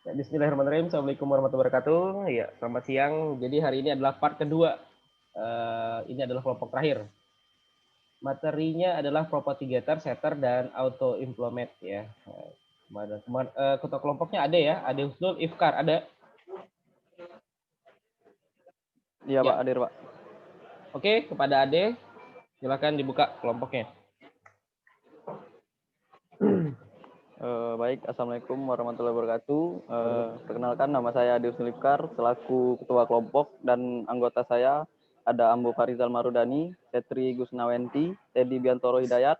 Ya, Bismillahirrahmanirrahim. Assalamualaikum warahmatullahi wabarakatuh. Ya, selamat siang. Jadi hari ini adalah part kedua. Ini adalah kelompok terakhir. Materinya adalah property getter, setter, dan auto implement ya. Ketua kelompoknya ada ya, ada Husnul Ifkar, ada. Iya Ya. Pak, hadir Pak. Oke, kepada Ade, silakan dibuka kelompoknya. Baik, Assalamualaikum warahmatullahi wabarakatuh. Perkenalkan, nama saya Ade Husnul Ifkar, selaku ketua kelompok, dan anggota saya ada Ambo Farizal Marudani, Setri Gusnawenti, Teddy Biantoro Hidayat,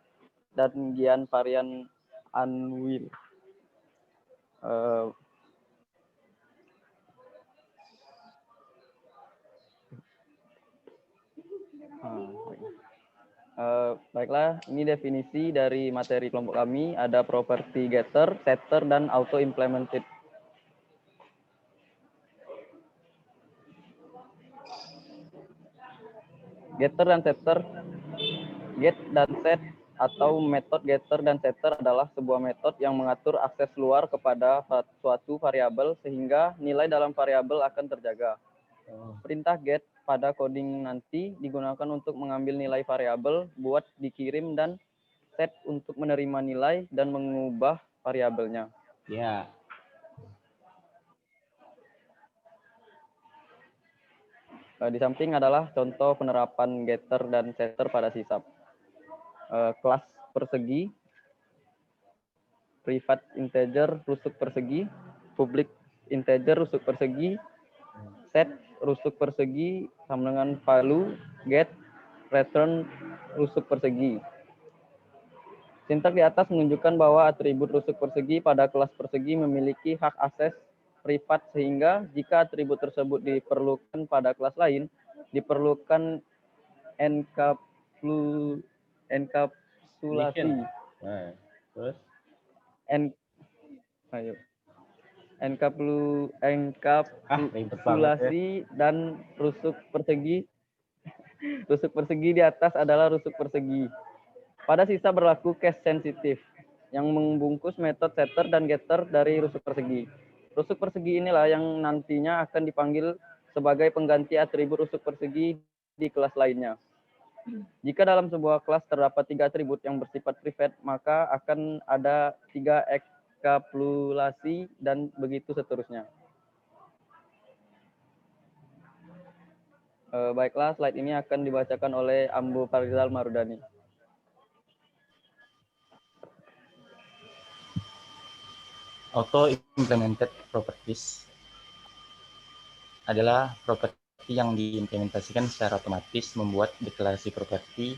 dan Gian Varian Anwil. Baiklah, ini definisi dari materi kelompok kami. Ada property getter, setter, dan auto implemented. Getter dan setter, get dan set atau metode getter dan setter adalah sebuah metode yang mengatur akses luar kepada suatu variabel sehingga nilai dalam variabel akan terjaga. Perintah get pada coding nanti digunakan untuk mengambil nilai variabel buat dikirim, dan set untuk menerima nilai dan mengubah variabelnya. Ya. Di samping adalah contoh penerapan getter dan setter pada sisap. Kelas persegi, private integer rusuk persegi, public integer rusuk persegi, set rusuk persegi sama dengan value, get, return rusuk persegi. Sintak di atas menunjukkan bahwa atribut rusuk persegi pada kelas persegi memiliki hak akses privat, sehingga jika atribut tersebut diperlukan pada kelas lain, diperlukan enkapsulasi. Nah, terus? Enkapsulasi dan rusuk persegi. Rusuk persegi di atas adalah rusuk persegi. Pada sisa berlaku case sensitif yang membungkus metode setter dan getter dari rusuk persegi. Rusuk persegi inilah yang nantinya akan dipanggil sebagai pengganti atribut rusuk persegi di kelas lainnya. Jika dalam sebuah kelas terdapat 3 atribut yang bersifat private, maka akan ada 3 enkapsulasi dan begitu seterusnya. Baiklah, slide ini akan dibacakan oleh Ambo Farizal Marudani. Auto implemented properties adalah properti yang diimplementasikan secara otomatis membuat deklarasi properti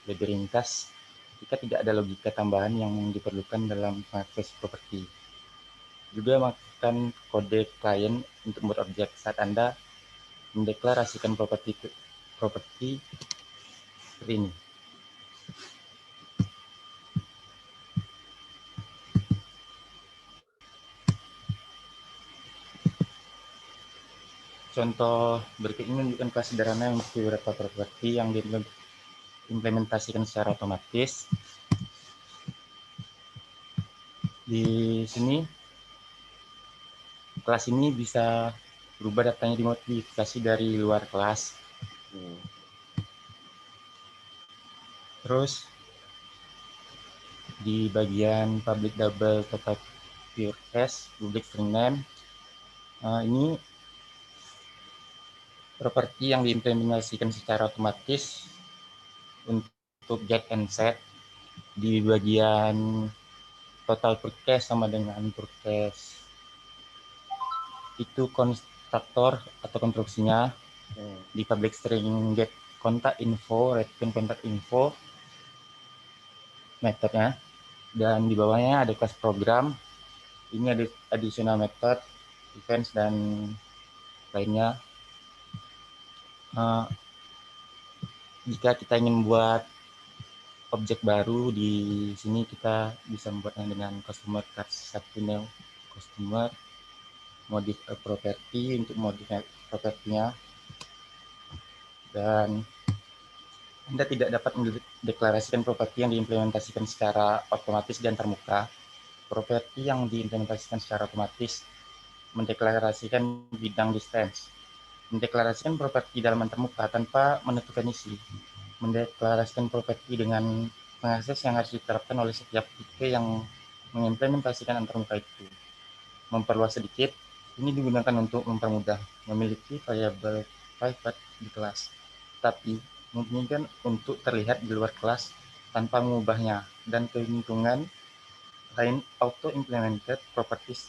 lebih ringkas jika tidak ada logika tambahan yang diperlukan dalam mengakses properti. Juga mengaktifkan kode klien untuk membuat objek saat Anda mendeklarasikan properti seperti ini. Contoh berikut ini menunjukkan kelas sederhana yang memiliki beberapa properti yang diimplementasikan secara otomatis. Di sini, kelas ini bisa berubah datanya dimodifikasi dari luar kelas. Terus, di bagian public double total pure hash, public string name, ini properti yang diimplementasikan secara otomatis untuk get and set. Di bagian total purchase sama dengan purchase itu konstruktor atau konstruksinya. Di public string get kontak info, return kontak info metodenya, dan di bawahnya ada kelas program. Ini ada additional method, events, dan lainnya. Jika kita ingin membuat objek baru, di sini kita bisa membuatnya dengan customer card satu new customer, modif property untuk modif propertinya, dan Anda tidak dapat mendeklarasikan properti yang diimplementasikan secara otomatis di antarmuka. Properti yang diimplementasikan secara otomatis mendeklarasikan bidang distance, mendeklarasikan properti dalam antarmuka tanpa menentukan isi, mendeklarasikan properti dengan pengakses yang harus diterapkan oleh setiap tipe yang mengimplementasikan antarmuka itu. Memperluas sedikit, ini digunakan untuk mempermudah memiliki variabel private di kelas, tapi memungkinkan untuk terlihat di luar kelas tanpa mengubahnya, dan keuntungan lain auto-implemented properties.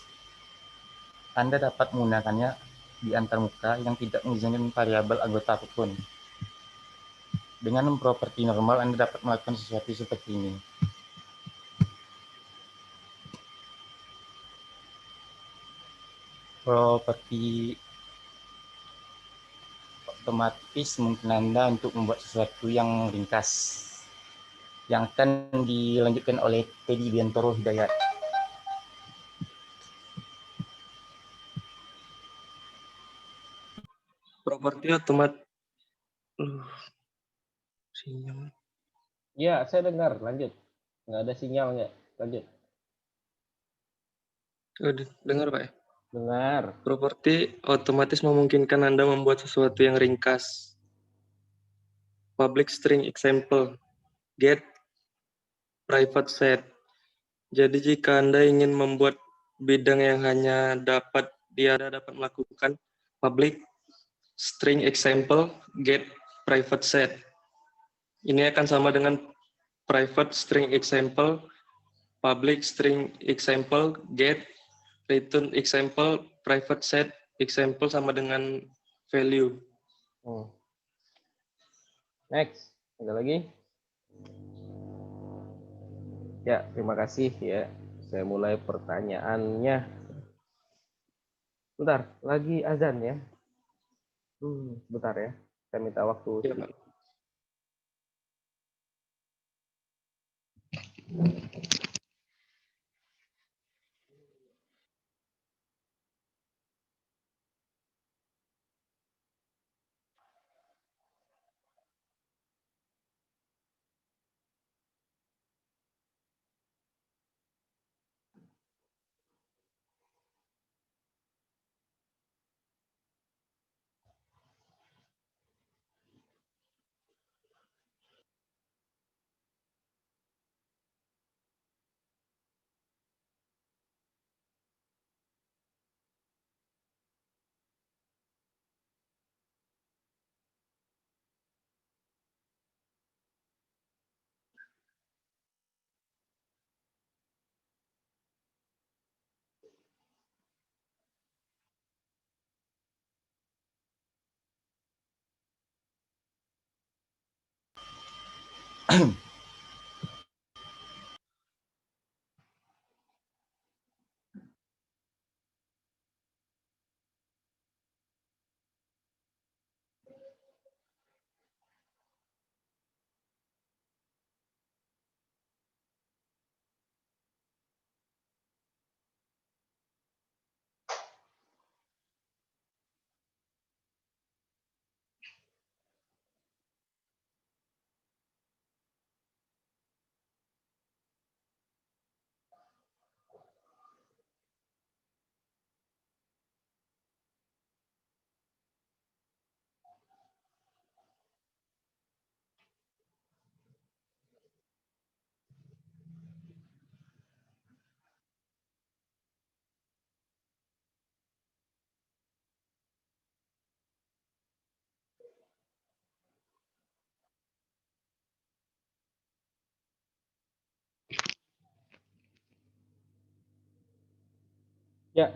Anda dapat menggunakannya di antarmuka yang tidak mengizinkan variabel anggota apapun. Dengan properti normal, Anda dapat melakukan sesuatu seperti ini. Properti otomatis mungkin Anda untuk membuat sesuatu yang ringkas, yang akan dilanjutkan oleh Teddy Biantoro Hidayat. Properti otomatis. Sinyal. Ya, saya dengar. Lanjut. Nggak ada sinyalnya. Lanjut. Dengar Pak ya? Dengar. Properti otomatis memungkinkan Anda membuat sesuatu yang ringkas. Public string example, get, private set. Jadi jika Anda ingin membuat bidang yang hanya dapat melakukan public string example, get, private set. Ini akan sama dengan private string example, public string example, get, return example, private set, example sama dengan value. Next. Ada lagi? Ya, terima kasih ya. Saya mulai pertanyaannya. Bentar, lagi azan ya. Bentar ya. Saya minta waktu Ya, sedikit. Pak. Ya,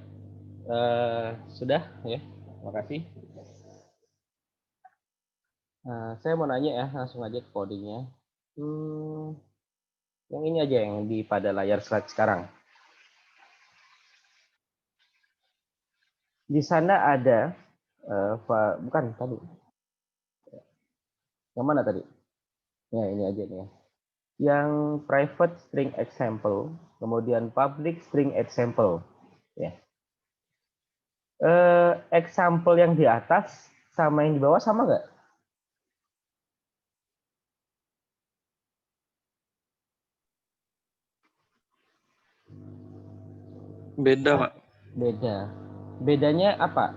sudah ya. Terima kasih. Saya mau nanya ya, langsung aja ke codingnya. Yang ini aja yang di pada layar slide sekarang. Di sana ada, bukan tadi. Yang mana tadi? Ya, ini aja nih ya. Yang private string example, kemudian public string example. Ya. Example yang di atas sama yang di bawah sama nggak? Beda, Pak. Beda. Bedanya apa?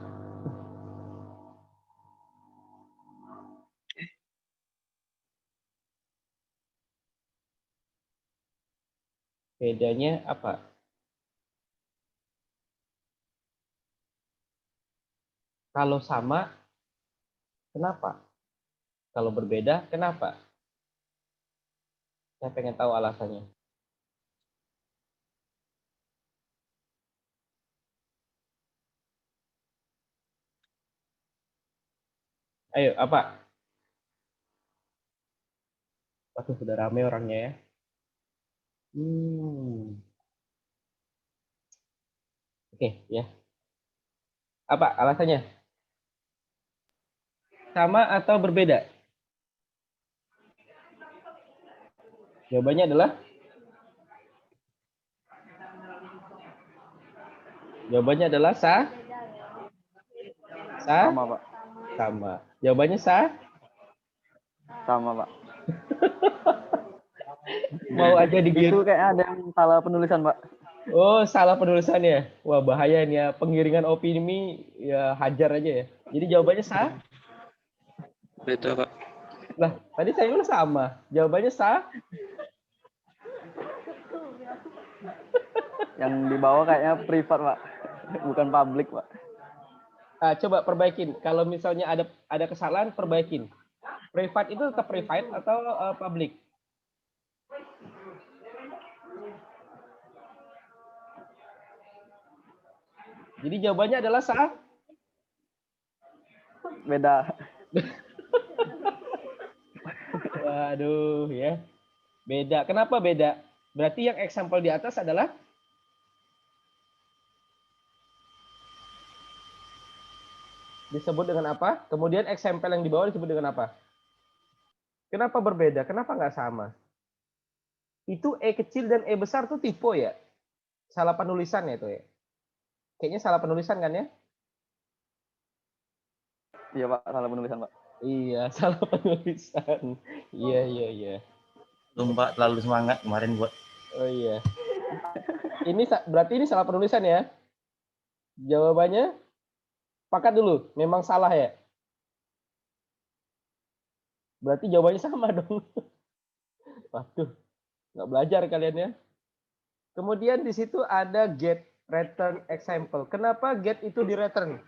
Bedanya apa? Kalau sama, kenapa? Kalau berbeda, kenapa? Saya pengen tahu alasannya. Ayo, apa? Waduh, sudah rame orangnya ya. Oke, ya. Apa alasannya? Sama atau berbeda? Jawabannya adalah Sama, Pak. sama. Jawabannya Sama, Pak. mau aja Itu digiring. kayaknya ada yang salah penulisan, Pak. Oh, salah penulisannya. Wah, bahaya nih ya. Penggiringan opini ya hajar aja ya. Jadi jawabannya sah. Beda, Pak. Lah, tadi saya bilang sama. Jawabannya sah. Yang di bawah kayaknya privat, Pak. Bukan publik, Pak. Coba perbaikin. Kalau misalnya ada kesalahan, perbaikin. Private itu tetap private atau public? Jadi jawabannya adalah sah. Beda. Waduh ya. Beda. Kenapa beda? Berarti yang example di atas adalah disebut dengan apa? Kemudian example yang di bawah disebut dengan apa? Kenapa berbeda? Kenapa nggak sama? Itu E kecil dan E besar tuh tipe ya? Salah penulisan ya itu ya? Kayaknya salah penulisan kan ya? Iya, Pak. Salah penulisan, Pak. Iya, salah penulisan. Iya. Belum Pak, terlalu semangat kemarin buat. Oh iya. Berarti ini salah penulisan ya? Jawabannya sepakat dulu, memang salah ya? Berarti jawabannya sama dong. Waduh, nggak belajar kalian ya. Kemudian di situ ada get return example. Kenapa get itu di return?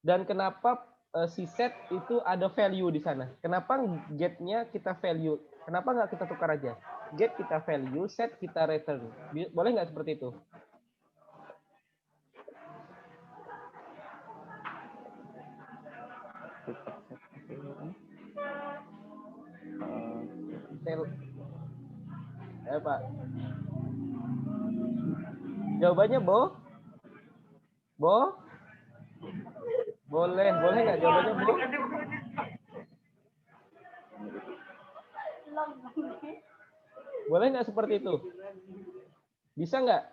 Dan kenapa si set itu ada value di sana? Kenapa get-nya kita value? Kenapa nggak kita tukar aja? Get kita value, set kita return. Boleh nggak seperti itu? Pak. Jawabannya Bo? Boleh nggak jawabannya Bo? Boleh nggak seperti itu? Bisa nggak?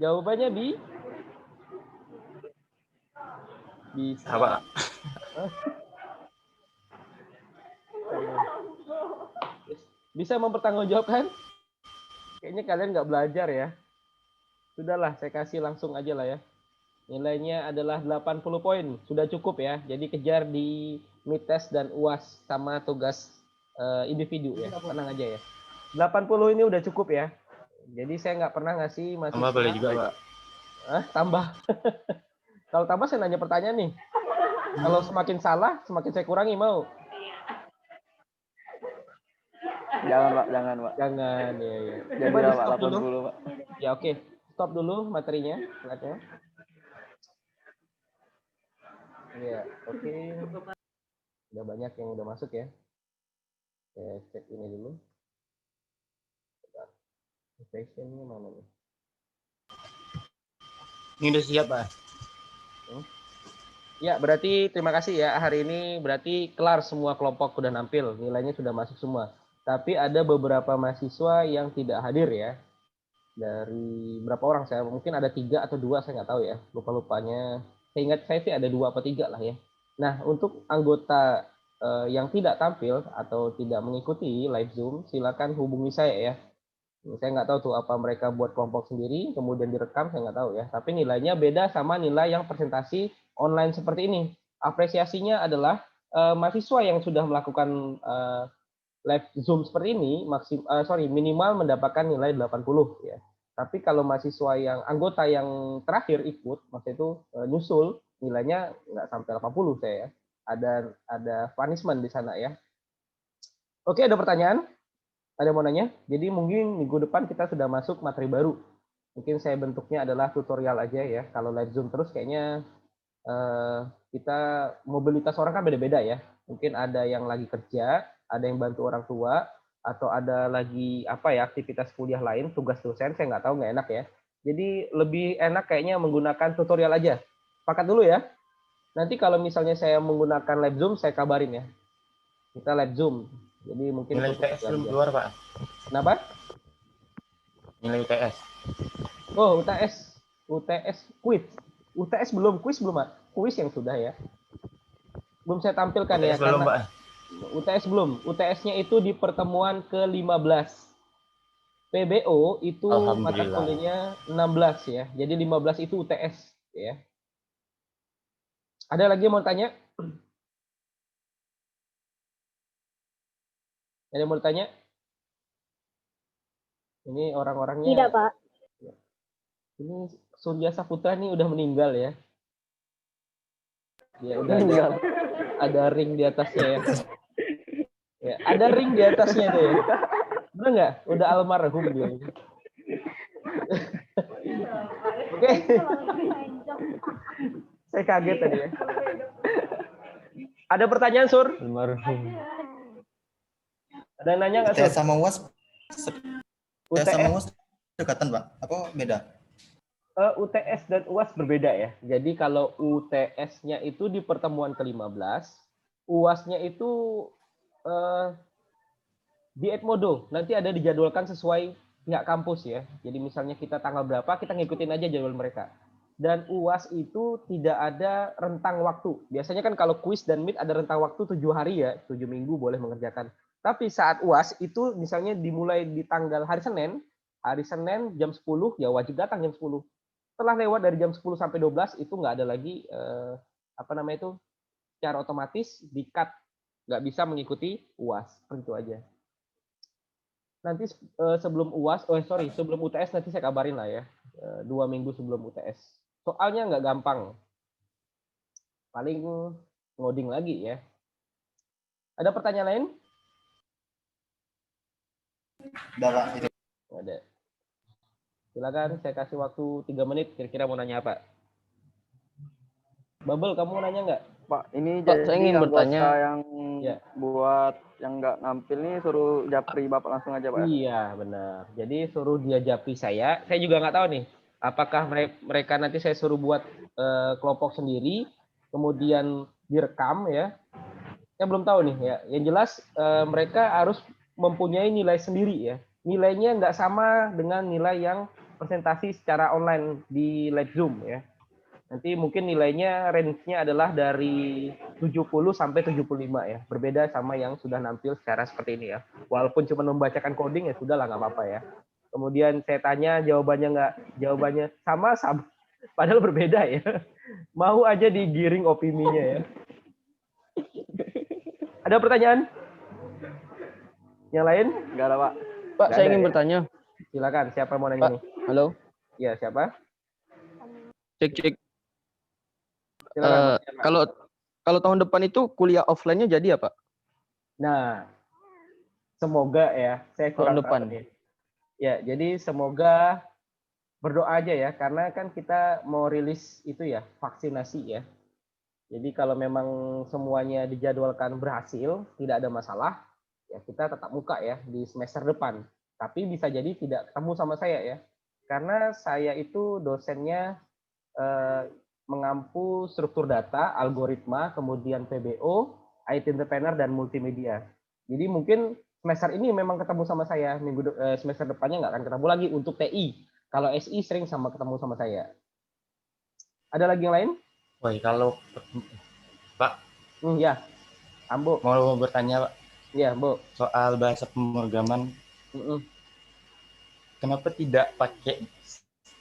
Jawabannya bisa. Pak. Bisa mempertanggungjawabkan? Kayaknya kalian nggak belajar ya. Sudahlah, saya kasih langsung aja lah ya. Nilainya adalah 80 poin. Sudah cukup ya. Jadi kejar di mid test dan UAS sama tugas individu ya. Tenang aja ya. 80 ini udah cukup ya. Jadi saya nggak pernah ngasih masih. Tambah boleh juga, Pak. Tambah. Kalau tambah saya nanya pertanyaan nih. Kalau semakin salah, semakin saya kurangi, mau? Jangan, Pak. Jangan, ya. Jadi Coba Pak, 80 dulu, Pak. Ya oke. Stop dulu materinya, lihatnya. Ya, oke. Udah banyak yang udah masuk ya. Saya cek ini dulu. Sessionnya mana nih? Ini udah siap, Pak. Ya, berarti terima kasih ya. Hari ini berarti kelar semua kelompok udah nampil. Nilainya sudah masuk semua. Tapi ada beberapa mahasiswa yang tidak hadir ya. Dari berapa orang saya? Mungkin ada 3 atau 2, saya nggak tahu ya. Lupa-lupanya. Saya ingat saya sih ada 2 atau 3 lah ya. Nah, untuk anggota yang tidak tampil atau tidak mengikuti live Zoom, silakan hubungi saya ya. Saya nggak tahu tuh apa mereka buat kelompok sendiri, kemudian direkam, saya nggak tahu ya. Tapi nilainya beda sama nilai yang presentasi online seperti ini. Apresiasinya adalah mahasiswa yang sudah melakukan live Zoom seperti ini, minimal mendapatkan nilai 80 ya. Tapi kalau mahasiswa yang anggota yang terakhir ikut, maksudnya itu nyusul, nilainya nggak sampai 80 saya ya. Ada punishment di sana ya. Oke, ada pertanyaan? Ada yang mau nanya? Jadi mungkin minggu depan kita sudah masuk materi baru. Mungkin saya bentuknya adalah tutorial aja ya. Kalau live Zoom terus kayaknya kita mobilitas orang kan beda-beda ya. Mungkin ada yang lagi kerja, ada yang bantu orang tua, atau ada lagi apa ya aktivitas kuliah lain, tugas dosen, saya nggak tahu, nggak enak ya. Jadi lebih enak kayaknya menggunakan tutorial aja. Sepakat dulu ya. Nanti kalau misalnya saya menggunakan live Zoom, saya kabarin ya. Kita live Zoom. Jadi mungkin Nilai UTS belum keluar, Pak. Kenapa? Nilai UTS. Oh, UTS quiz. UTS belum, quiz belum, Pak. Quiz yang sudah ya. Belum saya tampilkan UTS ya. belum, Pak. UTS belum. UTS-nya itu di pertemuan ke-15. PBO itu mata kuliahnya 16 ya. Jadi 15 itu UTS ya. Ada lagi yang mau tanya? Ada yang mau tanya? Ini orang-orangnya. Tidak, Pak. Ini Surya Saputra nih udah meninggal ya. Ya udah ada ring di atasnya ya. Ya, ada ring di atasnya tuh ya. Bener nggak? Udah almarhum dia. Oke. Saya kaget tadi ya. Ada pertanyaan, Sur? Almarhum. Ada yang nanya nggak, Sur? UTS sama UAS sama UAS dekatan, Pak? Apa beda? UTS dan UAS berbeda ya. Jadi kalau UTS-nya itu di pertemuan ke-15, UAS-nya itu di Edmodo. Nanti ada dijadwalkan sesuai nggak kampus ya. Jadi misalnya kita tanggal berapa, kita ngikutin aja jadwal mereka. Dan UAS itu tidak ada rentang waktu. Biasanya kan kalau kuis dan meet ada rentang waktu 7 hari ya, 7 minggu boleh mengerjakan. Tapi saat UAS itu misalnya dimulai di tanggal hari Senin jam 10 ya wajib datang jam 10. Setelah lewat dari jam 10 sampai 12 itu nggak ada lagi secara otomatis di-cut, nggak bisa mengikuti UAS, seperti itu aja. Nanti sebelum sebelum UTS nanti saya kabarin lah ya, 2 minggu sebelum UTS. Soalnya nggak gampang, paling ngoding lagi ya. Ada pertanyaan lain? Udah, Pak. Itu. Ada. Silakan, saya kasih waktu 3 menit. Kira-kira mau nanya apa? Bubble, kamu mau nanya nggak? Pak, ini Pak, jadi saya ingin bertanya yang buat yang nggak nampil nih suruh japri Bapak langsung aja, Pak. Iya, benar. Jadi suruh dia japri saya. Saya juga nggak tahu nih, apakah mereka nanti saya suruh buat kelompok sendiri, kemudian direkam ya. Saya belum tahu nih ya. Yang jelas mereka harus mempunyai nilai sendiri ya. Nilainya nggak sama dengan nilai yang presentasi secara online di live Zoom ya. Nanti mungkin nilainya range-nya adalah dari 70 sampai 75 ya. Berbeda sama yang sudah nampil secara seperti ini ya. Walaupun cuma membacakan coding ya sudah lah, nggak apa-apa ya. Kemudian saya tanya jawabannya sama, padahal berbeda ya. Mau aja digiring opininya ya. Ada pertanyaan? Yang lain? Nggak ada, Pak. Pak, Nggak saya ada, ingin ya? bertanya. Silakan, siapa yang mau nanya Pak, nih? halo. Ya, siapa? Cek. Silakan. Kalau tahun depan itu kuliah offline-nya jadi ya, Pak? Nah, semoga ya. Saya kurang Tahun depan. tahu nih. Ya, jadi semoga berdoa aja ya, karena kan kita mau rilis itu ya, vaksinasi ya. Jadi kalau memang semuanya dijadwalkan berhasil, tidak ada masalah, ya kita tetap muka ya di semester depan. Tapi bisa jadi tidak ketemu sama saya ya. Karena saya itu dosennya mengampu struktur data, algoritma, kemudian PBO, IT entrepreneur, dan multimedia. Jadi mungkin semester ini memang ketemu sama saya, semester depannya nggak akan ketemu lagi untuk TI. Kalau SI sering ketemu sama saya. Ada lagi yang lain? Wah, kalau Pak, Ya, Ambo. mau bertanya, Pak. Ya, Bu. Soal bahasa pemrograman. kenapa tidak pakai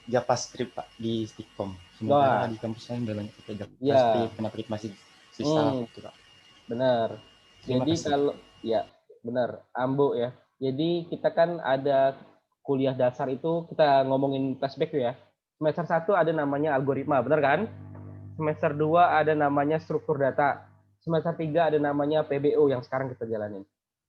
JavaScript Pak di Stikom? Sementara di kampus lain udah banyak pakai JavaScript, kenapa kita masih susah gitu Pak? Benar. Jadi kalau ya benar, Ambo ya. Jadi kita kan ada kuliah dasar itu, kita ngomongin flashback ya. Semester 1 ada namanya algoritma, benar kan? Semester 2 ada namanya struktur data. Semester 3 ada namanya PBO yang sekarang kita jalanin.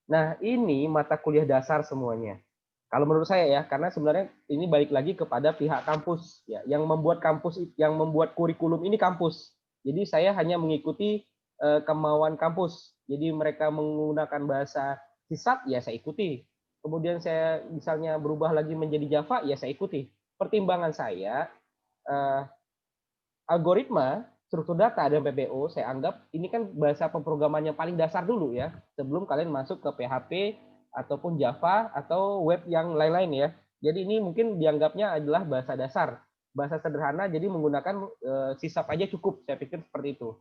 Nah, ini mata kuliah dasar semuanya. Kalau menurut saya ya, karena sebenarnya ini balik lagi kepada pihak kampus ya, yang membuat kurikulum ini kampus. Jadi saya hanya mengikuti kemauan kampus. Jadi mereka menggunakan bahasa C#, ya saya ikuti. Kemudian saya misalnya berubah lagi menjadi Java, ya saya ikuti. Pertimbangan saya algoritma, struktur data dan PBO, saya anggap ini kan bahasa pemrograman yang paling dasar dulu ya, sebelum kalian masuk ke PHP ataupun Java atau web yang lain-lain ya. Jadi ini mungkin dianggapnya adalah bahasa dasar, bahasa sederhana, jadi menggunakan C# aja cukup, saya pikir seperti itu.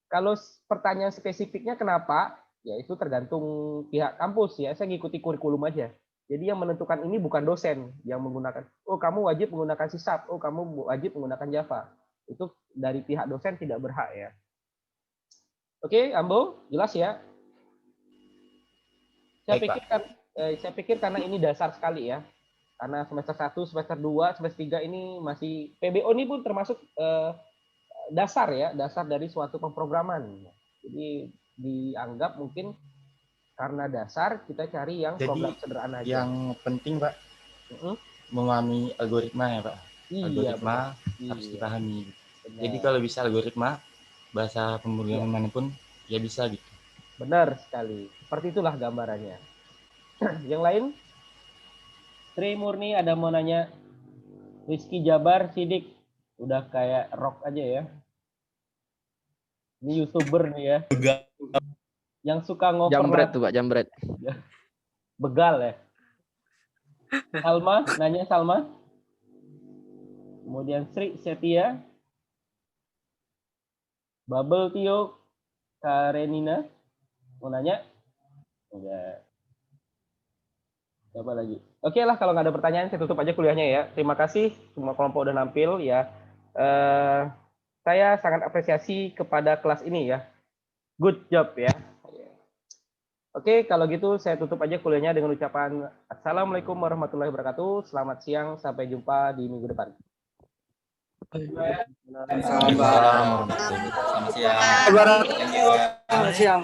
Kalau pertanyaan spesifiknya kenapa, ya itu tergantung pihak kampus ya, saya ngikuti kurikulum aja. Jadi yang menentukan ini bukan dosen yang menggunakan, oh kamu wajib menggunakan C#, oh kamu wajib menggunakan Java. Itu dari pihak dosen tidak berhak ya. Oke, Ambo, jelas ya? Saya pikir karena ini dasar sekali ya. Karena semester 1, semester 2, semester 3 ini masih PBO ini pun termasuk dasar ya, dasar dari suatu pemrograman. Jadi dianggap mungkin karena dasar kita cari yang program sederhana aja. Yang penting Pak, memahami algoritma ya Pak. Iya, algoritma harus dipahami. Benar. Jadi kalau bisa algoritma, bahasa pemrograman manapun ya bisa gitu. Benar sekali. Seperti itulah gambarannya. Yang lain? Tri Murni ada mau nanya. Rizky Jabar Sidik. Udah kayak rock aja ya. Ini YouTuber nih ya. Yang suka ngoper. Jambret tuh Pak, jambret. Begal ya. Salma, nanya Salma. Kemudian Sri Setia. Bubble Tio Karenina. Mau nanya? Enggak. Siapa lagi? Oke lah, kalau nggak ada pertanyaan saya tutup aja kuliahnya ya. Terima kasih semua kelompok udah nampil ya. Saya sangat apresiasi kepada kelas ini ya. Good job ya. Oke, kalau gitu saya tutup aja kuliahnya dengan ucapan Assalamualaikum warahmatullahi wabarakatuh. Selamat siang, sampai jumpa di minggu depan. Selamat siang. Selamat siang.